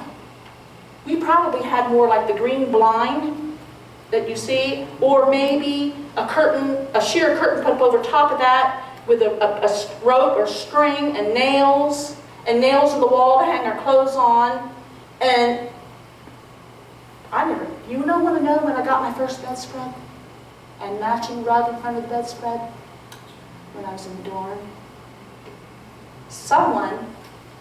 We probably had more like the green blind that you see, or maybe a curtain, a sheer curtain put up over top of that with a rope or string and nails in the wall to hang our clothes on. And you want to know when I got my first bedspread and matching rug in front of the bedspread? When I was in the dorm. Someone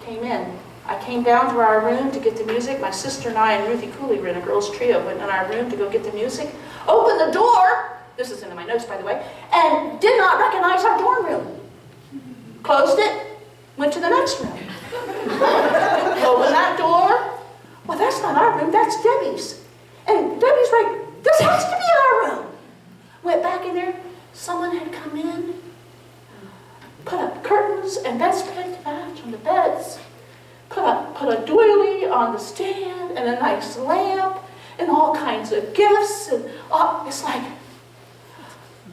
came in. I came down to our room to get the music. My sister and I and Ruthie Cooley were in a girls' trio, went in our room to go get the music. Opened the door, this is in my notes by the way, and did not recognize our dorm room. Closed it, went to the next room. Opened that door. Well, that's not our room, that's Debbie's. And Debbie's right, this has to be our room. Went back in there, someone had come in, put up curtains and bedspread to match on the beds, put a doily on the stand and a nice lamp and all kinds of gifts. And it's like,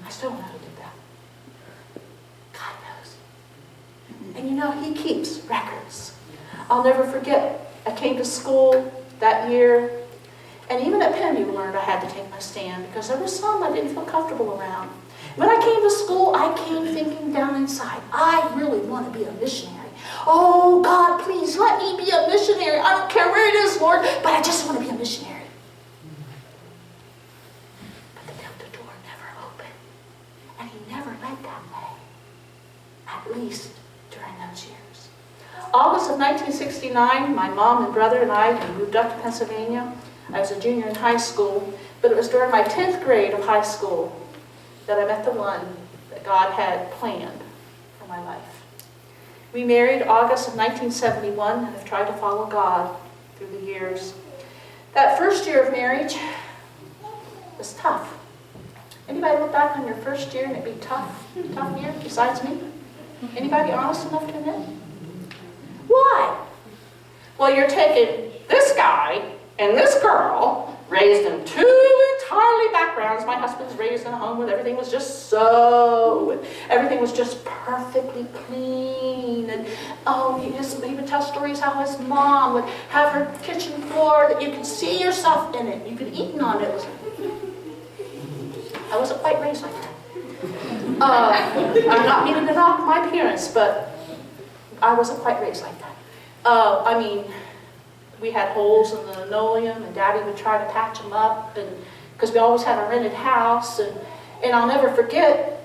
I still don't know who did that. God knows. And you know, he keeps records. I'll never forget, I came to school that year, and even at Penn, you learned I had to take my stand because there were some I didn't feel comfortable around. When I came to school, I came thinking down inside, I really want to be a missionary. Oh, God, please let me be a missionary. I don't care where it is, Lord, but I just want to be a missionary. But the door never opened, and he never led that way, at least during those years. August of 1969, my mom and brother and I moved up to Pennsylvania. I was a junior in high school, but it was during my 10th grade of high school that I met the one that God had planned for my life. We married August of 1971 and have tried to follow God through the years. That first year of marriage was tough. Anybody look back on your first year and it be tough year besides me? Anybody honest enough to admit? Why? Well, you're taking this guy and this girl, raised in two entirely backgrounds. My husband's raised in a home where everything was just everything was just perfectly clean. And he would tell stories how his mom would have her kitchen floor that you could see yourself in it. You could eat on it. I wasn't quite raised like that. I'm not meaning to knock my parents, but I wasn't quite raised like that. We had holes in the linoleum, and Daddy would try to patch them up, and because we always had a rented house. And I'll never forget,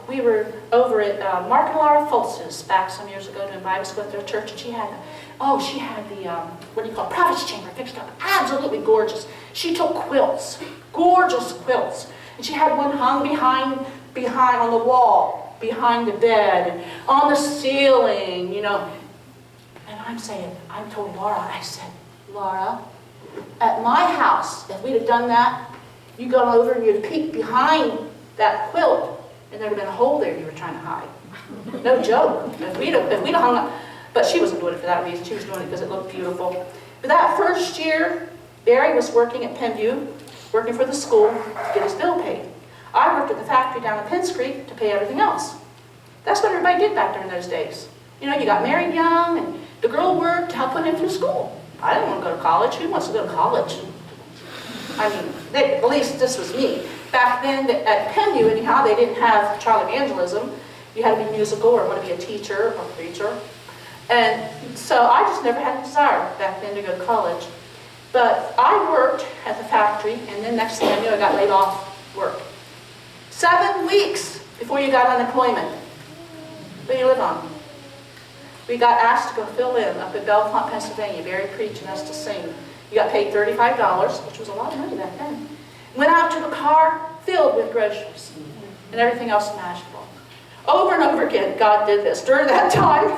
we were over at Mark and Laura Foltz's back some years ago doing Bible school at their church, and she had the prophet's chamber fixed up, absolutely gorgeous. She took quilts, gorgeous quilts, and she had one hung behind on the wall, behind the bed, and on the ceiling, you know. And I told Laura, I said, Laura, at my house, if we'd have done that, you'd gone over and you'd peeked behind that quilt, and there'd have been a hole there you were trying to hide. No joke. If we'd have hung up, but she wasn't doing it for that reason. She was doing it because it looked beautiful. But that first year, Barry was working at Pennview, working for the school to get his bill paid. I worked at the factory down in Penns Creek to pay everything else. That's what everybody did back during those days. You know, you got married young, and the girl worked to help put him through school. I didn't want to go to college. Who wants to go to college? At least this was me. Back then at Pennview, anyhow, they didn't have child evangelism. You had to be musical or want to be a teacher or preacher. And so I just never had a desire back then to go to college. But I worked at the factory, and then next thing I knew, I got laid off work. 7 weeks before you got unemployment. What do you live on? We got asked to go fill in up at Bellefonte, Pennsylvania. Barry preached and us to sing. You got paid $35, which was a lot of money back then. Went out to the car filled with groceries and everything else imaginable. Over and over again, God did this. During that time,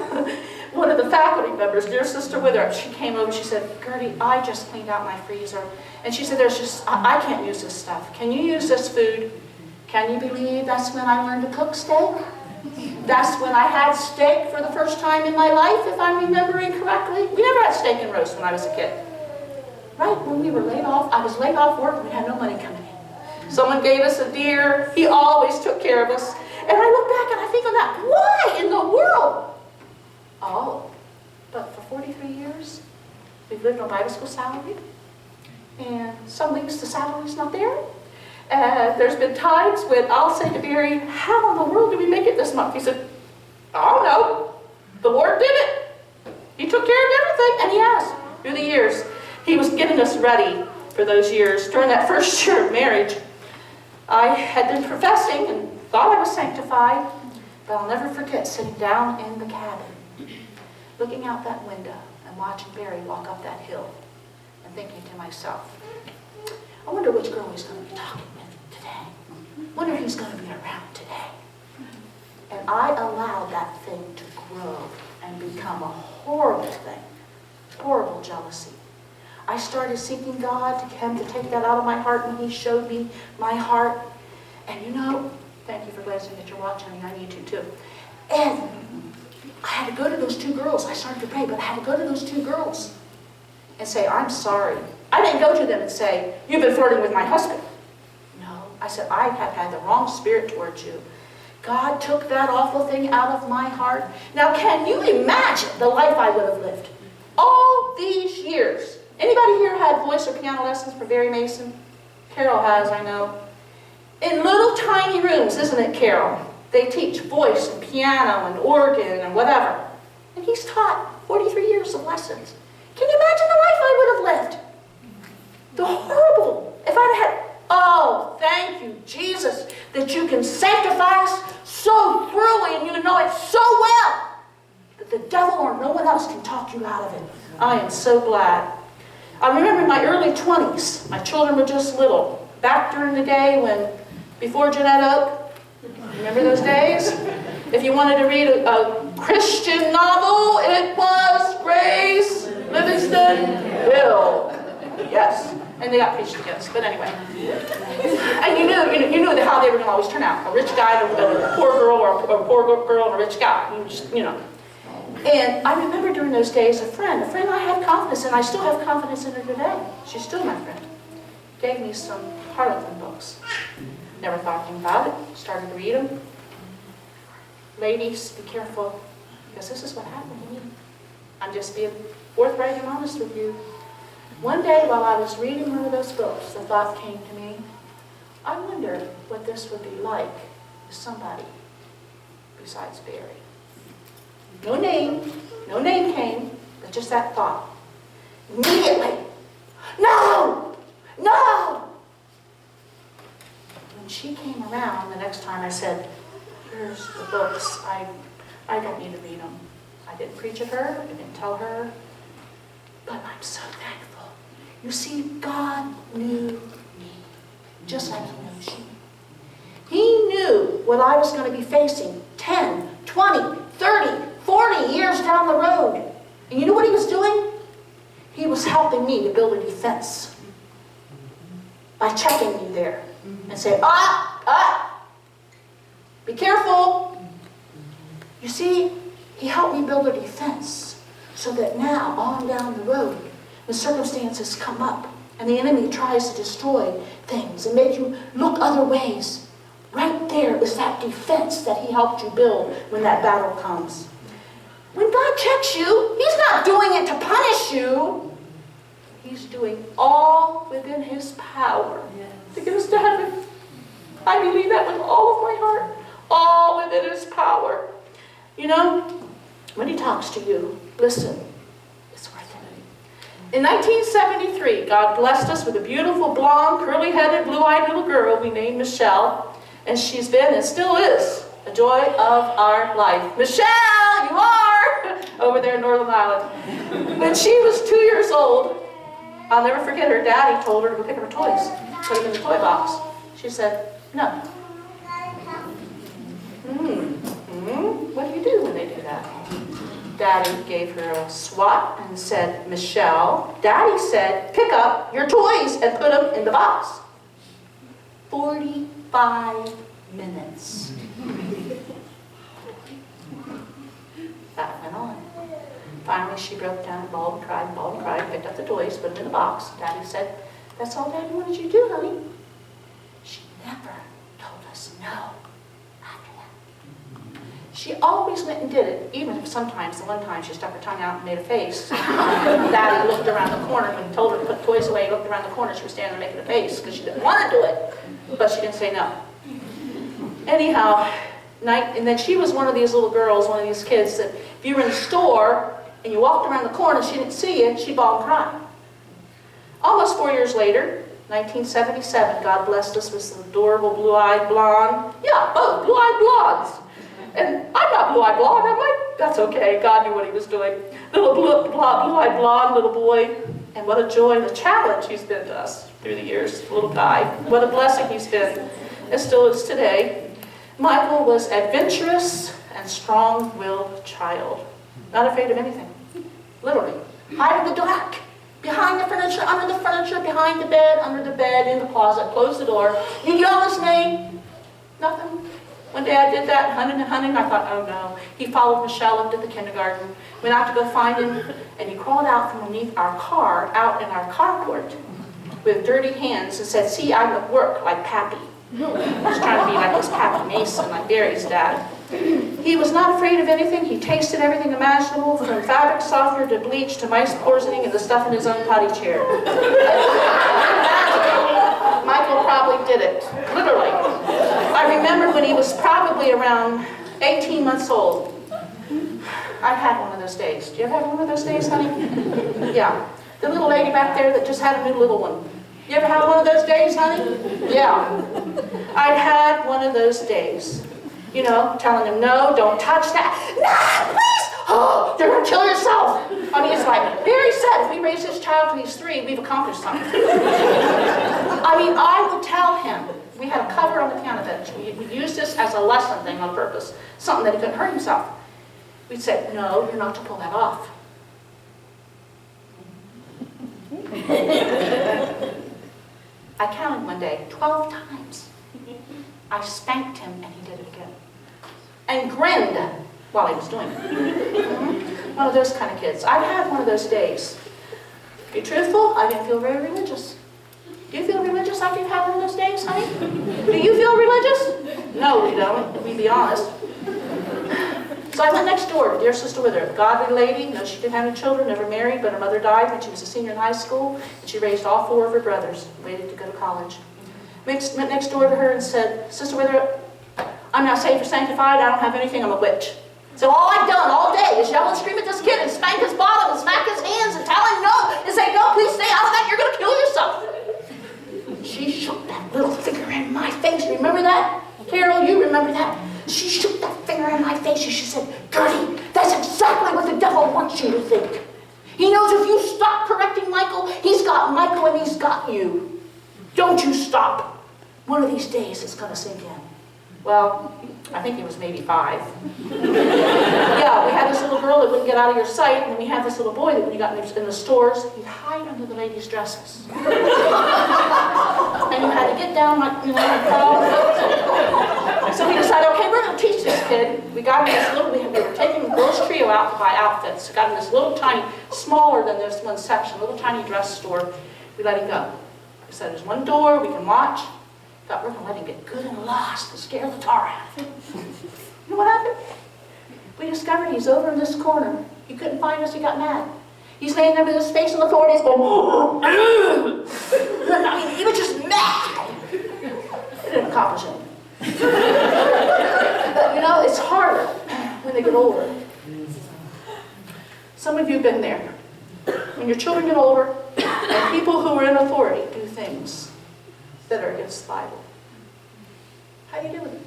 one of the faculty members, dear Sister Wither, she came over, she said, Gertie, I just cleaned out my freezer. And she said, I can't use this stuff. Can you use this food? Can you believe that's when I learned to cook steak? That's when I had steak for the first time in my life, if I'm remembering correctly. We never had steak and roast when I was a kid. Right when we were laid off, I was laid off work and we had no money coming in. Someone gave us a deer. He always took care of us. And I look back and I think of that. Why in the world? Oh, but for 43 years, we've lived on Bible school salary. And some weeks the salary's not there. And there's been times when I'll say to Barry, how in the world did we make it this month? He said, I don't know. The Lord did it. He took care of everything, and He has through the years. He was getting us ready for those years. During that first year of marriage, I had been professing and thought I was sanctified, but I'll never forget sitting down in the cabin, looking out that window and watching Barry walk up that hill and thinking to myself, I wonder which girl he's going to be talking with today. I wonder if he's going to be around today. And I allowed that thing to grow and become a horrible thing, horrible jealousy. I started seeking God to Him to take that out of my heart when He showed me my heart. And you know, thank you for glancing at your watch, honey. I need to too. And I had to go to those two girls. I started to pray, but I had to go to those two girls and say, I'm sorry. I didn't go to them and say, you've been flirting with my husband. No, I said, I have had the wrong spirit towards you. God took that awful thing out of my heart. Now, can you imagine the life I would have lived all these years? Anybody here had voice or piano lessons from Barry Mason? Carol has, I know. In little tiny rooms, isn't it, Carol? They teach voice and piano and organ and whatever. And he's taught 43 years of lessons. Can you imagine the life I would have lived? The horrible. If I'd had, oh, thank you, Jesus, that you can sanctify us so thoroughly and you know it so well that the devil or no one else can talk you out of it. I am so glad. I remember in my early 20s, my children were just little. Back during the day when, before Jeanette Oak, remember those days? If you wanted to read a Christian novel, it was Grace Livingston Hill. Yes. And they got preached against, but anyway. And you knew how they were going to always turn out. A rich guy and a poor girl, or a poor girl and a rich guy. You know. And I remember during those days, a friend I had confidence in, I still have confidence in her today. She's still my friend. Gave me some Harlequin books. Never thought anything about it. Started to read them. Ladies, be careful, because this is what happened to me. I'm just being forthright and honest with you. One day while I was reading one of those books, the thought came to me, I wonder what this would be like with somebody besides Barry. No name came, but just that thought. Immediately, no! When she came around the next time, I said, here's the books, I don't need to read them. I didn't preach at her, I didn't tell her, but I'm so thankful. You see, God knew me, just like He knows you. He knew what I was going to be facing 10, 20, 30, 40 years down the road. And you know what He was doing? He was helping me to build a defense by checking me there and saying, be careful. You see, He helped me build a defense so that now, on down the road, when circumstances come up and the enemy tries to destroy things and make you look other ways, right there is that defense that He helped you build when that battle comes. When God checks you, He's not doing it to punish you. He's doing all within His power to get us to heaven. I believe that with all of my heart. All within His power. You know, when He talks to you, listen. It's worth it. In 1973, God blessed us with a beautiful, blonde, curly-headed, blue-eyed little girl we named Michelle. And she's been and still is a joy of our life. Michelle, you are! Over there in Northern Ireland. When she was 2 years old, I'll never forget her daddy told her to go pick up her toys, put them in the toy box. She said, no. What do you do when they do that? Daddy gave her a swat and said, Michelle, Daddy said, pick up your toys and put them in the box. 45 minutes. That went on. Finally, she broke down, bawled and cried, picked up the toys, put them in the box. Daddy said, that's all Daddy wanted you to do, honey. She never told us no after that. She always went and did it, even if sometimes, the one time she stuck her tongue out and made a face. Daddy looked around the corner when he told her to put toys away, he looked around the corner, she was standing there making a face because she didn't want to do it, but she didn't say no. Anyhow, and then she was one of these little girls, one of these kids that if you were in the store and you walked around the corner and she didn't see you, she'd bawl and cry. Almost 4 years later, 1977, God blessed us with some adorable blue-eyed blonde. Yeah, both blue-eyed blondes. And I'm not blue-eyed blonde, am I? That's okay, God knew what he was doing. Little blue-eyed blonde little boy. And what a joy and a challenge he's been to us through the years, little guy. What a blessing he's been, and still is today. Michael was adventurous and strong-willed child. Not afraid of anything. Literally. Hide in the dark. Behind the furniture, under the furniture, behind the bed, under the bed, in the closet, close the door. You yell his name. Nothing. One day I did that, hunting, I thought, oh no. He followed Michelle up to the kindergarten, went out to go find him, and he crawled out from underneath our car, out in our carport, with dirty hands, and said, see, I'm at work, like Pappy. He was trying to be like his Pappy Mason, like Barry's dad. He was not afraid of anything. He tasted everything imaginable, from fabric softener to bleach to mice poisoning and the stuff in his own potty chair. Michael probably did it, literally. I remember when he was probably around 18 months old. I had one of those days. Do you ever have one of those days, honey? Yeah. The little lady back there that just had a new little one. You ever have one of those days, honey? Yeah. I'd had one of those days. You know, telling him, no, don't touch that. No, please! Oh, you're going to kill yourself. I mean, it's like, Barry said, if we raise this child till he's 3, we've accomplished something. I mean, I would tell him, we had a cover on the piano bench. We used this as a lesson thing on purpose, something that he couldn't hurt himself. We'd say, no, you're not to pull that off. I counted one day, 12 times. I spanked him and he did it again. And grinned while he was doing it. One of those kind of kids. I've had one of those days. To be truthful, I didn't feel very religious. Do you feel religious after you've had one of those days, honey? Do you feel religious? No, we don't. We be honest. So I went next door to dear Sister Wither, a godly lady. No, she didn't have any children, never married, but her mother died when she was a senior in high school, and she raised all 4 of her brothers, waited to go to college. Went next door to her and said, Sister Wither, I'm not saved or sanctified, I don't have anything, I'm a witch. So all I've done all day is yell and scream at this kid and spank his bottom and smack his hands and tell him no, and say, no, please stay out of that, you're going to kill yourself. She shook that little finger in my face, remember that? Carol, you remember that? She shook that finger in my face and she said, Gertie, that's exactly what the devil wants you to think. He knows if you stop correcting Michael, he's got Michael and he's got you. Don't you stop. One of these days it's going to sink in. Well, I think he was maybe 5. Yeah, we had this little girl that wouldn't get out of your sight, and then we had this little boy that when you got in the stores, he'd hide under the ladies' dresses. And you had to get down like, you know, and crawl. So we decided, okay, we're going to teach this kid. We got him this little, we were taking the girls' trio out to buy outfits. We got him this little tiny, smaller than this one section, little tiny dress store. We let him go. We said, there's one door, we can watch. Thought we're going to let him get good and lost and scare the tar out of him. You know what happened? We discovered he's over in this corner. He couldn't find us, he got mad. He's laying there with his face on the floor and he's going, I mean, he was just mad. It didn't accomplish anything. But you know, it's harder when they get older. Some of you have been there. When your children get older, and people who are in authority do things that are against the Bible. How do you do it?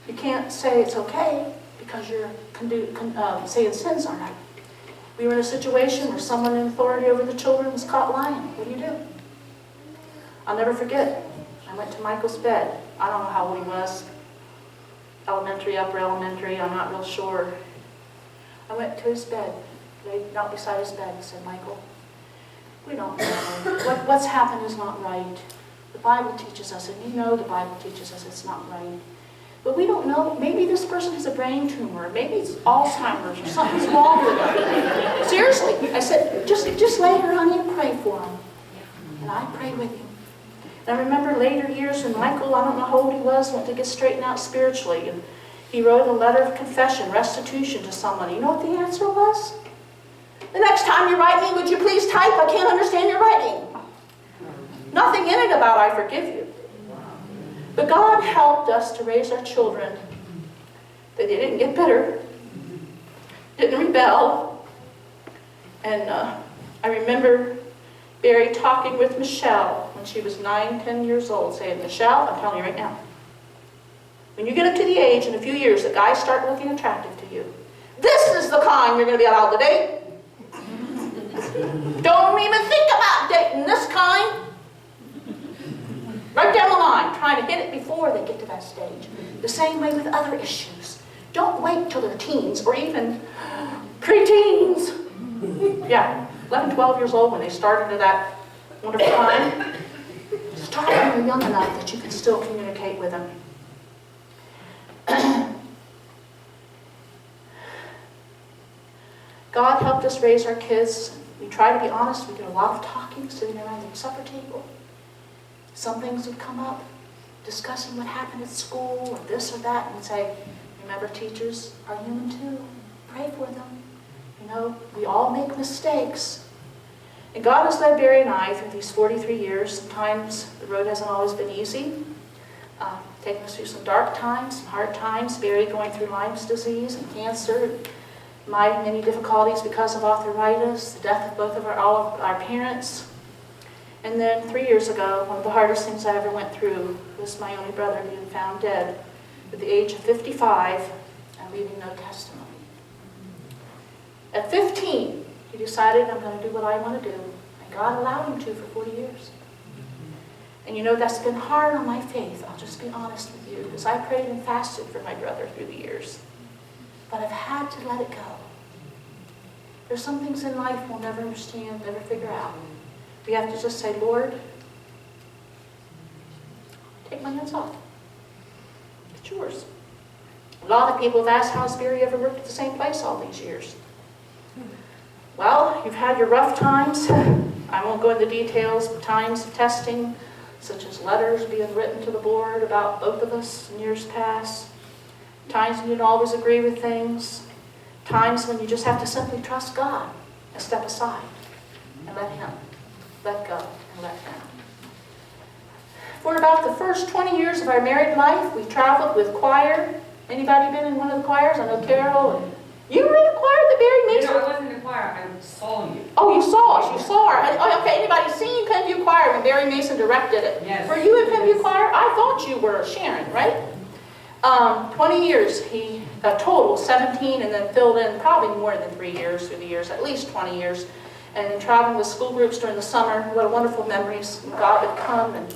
You can't say it's okay because you're saying sins aren't right. We were in a situation where someone in authority over the children was caught lying. What do you do? I'll never forget. I went to Michael's bed. I don't know how old he was. Elementary, upper elementary, I'm not real sure. I went to his bed, laid down beside his bed and said, Michael, we don't know. What's happened is not right. The Bible teaches us, and you know the Bible teaches us it's not right. But we don't know. Maybe this person has a brain tumor. Maybe it's Alzheimer's or something's wrong with him. Seriously, I said, just lay here, honey, and pray for him. And I prayed with him. And I remember later years when Michael, I don't know how old he was, went to get straightened out spiritually. And he wrote a letter of confession, restitution to somebody. You know what the answer was? The next time you write me, would you please type? I can't understand your writing. Nothing in it about I forgive you. But God helped us to raise our children. They didn't get bitter, didn't rebel. And I remember Barry talking with Michelle when she was 9, 10 years old, saying, Michelle, I'm telling you right now, when you get up to the age in a few years that guys start looking attractive to you, this is the kind you're going to be allowed to date. Don't even think about dating this kind. Right down the line, trying to hit it before they get to that stage. The same way with other issues. Don't wait till they're teens or even pre-teens. Yeah, 11, 12 years old when they start into that wonderful time. Start when you're young enough that you can still communicate with them. God helped us raise our kids. We try to be honest. We did a lot of talking, sitting around the supper table. Some things would come up, discussing what happened at school or this or that, and we'd say, remember, teachers are human too. Pray for them. You know, we all make mistakes. And God has led Barry and I through these 43 years. Sometimes the road hasn't always been easy. Taking us through some dark times, some hard times. Barry going through Lyme's disease and cancer. My many difficulties because of arthritis, the death of both of all of our parents. And then 3 years ago, one of the hardest things I ever went through was my only brother being found dead at the age of 55 and leaving no testimony. At 15, he decided, I'm going to do what I want to do. And God allowed him to for 40 years. And you know, that's been hard on my faith. I'll just be honest with you, because I prayed and fasted for my brother through the years. But I've had to let it go. There's some things in life we'll never understand, never figure out. We have to just say, Lord, take my hands off. It's yours. A lot of people have asked, how's Barry ever worked at the same place all these years? Well, you've had your rough times. I won't go into details, but times of testing, such as letters being written to the board about both of us in years past. Times when you don't always agree with things. Times when you just have to simply trust God and step aside and let Him. Let go and let Him. For about the first 20 years of our married life, we traveled with choir. Anybody been in one of the choirs? I know Carol. And you were in the choir at the Barry Mason? No, I wasn't in the choir. I saw you. Oh, you saw us. You saw her. Oh, okay. Anybody seen Penview Choir when Barry Mason directed it? Yes. Were you in Penview Choir? I thought you were, Sharon, right? 20 years. He a total 17, and then filled in probably more than 3 years through the years, at least 20 years. And then traveling with school groups during the summer. What wonderful memories. God would come, and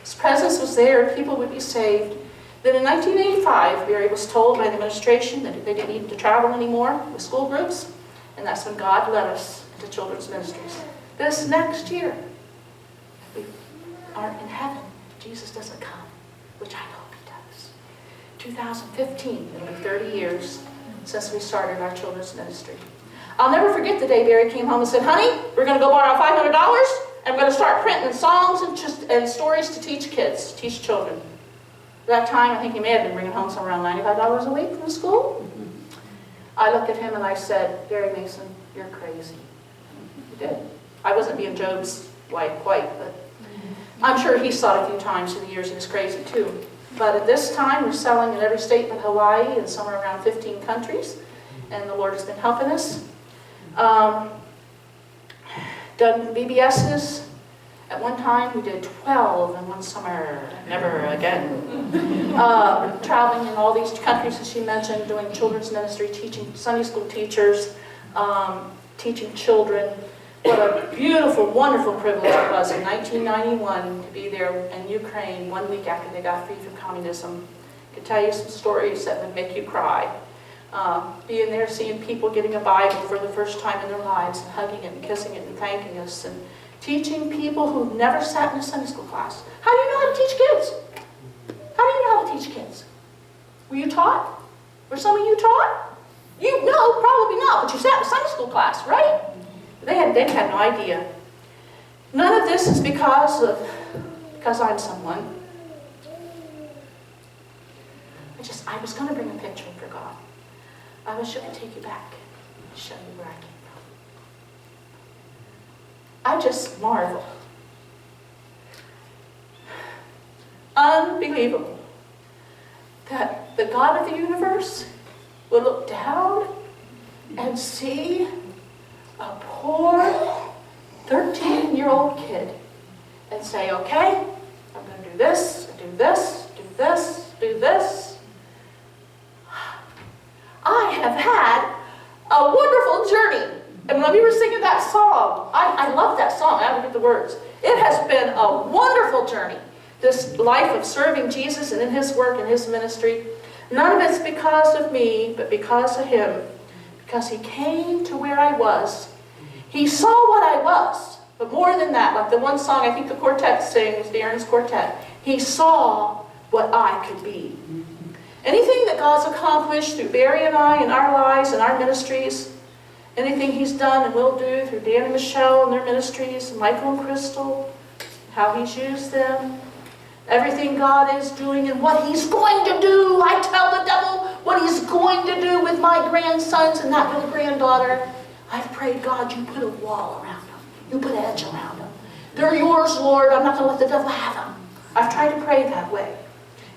His presence was there. People would be saved. Then in 1985, Barry was told by the administration that they didn't need to travel anymore with school groups, and that's when God led us into children's ministries. This next year, we aren't in heaven if Jesus doesn't come, which I hope He does. 2015, it'll be 30 years since we started our children's ministry. I'll never forget the day Barry came home and said, honey, we're going to go borrow $500, and we're going to start printing songs and stories to teach kids, teach children. That time, I think he may have been bringing home somewhere around $95 a week from school. I looked at him and I said, Barry Mason, you're crazy. He did. I wasn't being Job's wife quite, but I'm sure he's thought a few times through the years he was crazy too. But at this time, we're selling in every state but Hawaii and somewhere around 15 countries, and the Lord has been helping us. Done BBSs. At one time, we did 12 in one summer, never again. Traveling in all these countries, as she mentioned, doing children's ministry, teaching Sunday school teachers. teaching children. What a beautiful, wonderful privilege it was in 1991 to be there in Ukraine 1 week after they got free from communism. I could tell you some stories that would make you cry. Being there, seeing people getting a Bible for the first time in their lives, and hugging it and kissing it and thanking us, and teaching people who've never sat in a Sunday school class. How do you know how to teach kids? How do you know how to teach kids? Were you taught? Were some of you taught? You know, probably not, but you sat in a Sunday school class, right? They had no idea. None of this is because I'm someone. I was going to bring a picture and forgot. I wish I could take you back and show you where I came from. I just marvel. Unbelievable that the God of the universe would look down and see a poor 13-year-old kid and say, okay, I'm going to do this, do this, do this, do this. I have had a wonderful journey. And when we were singing that song, I love that song. I don't get the words. It has been a wonderful journey. This life of serving Jesus and in His work and His ministry. None of it's because of me, but because of Him. Because He came to where I was. He saw what I was. But more than that, like the one song I think the quartet sings, the Ernest Quartet, He saw what I could be. Anything that God's accomplished through Barry and I in our lives and our ministries, anything He's done and will do through Dan and Michelle and their ministries, Michael and Crystal, how He's used them, everything God is doing and what He's going to do. I tell the devil what He's going to do with my grandsons and that little granddaughter. I've prayed, God, you put a wall around them. You put an edge around them. They're yours, Lord. I'm not going to let the devil have them. I've tried to pray that way.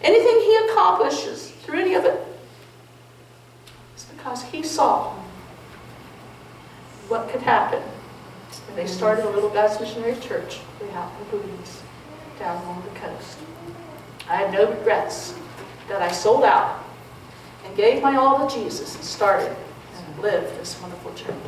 Anything He accomplishes through any of it, it's because He saw what could happen when they started a little God's missionary church way out in the boonies down along the coast. I had no regrets that I sold out and gave my all to Jesus and started and lived this wonderful journey.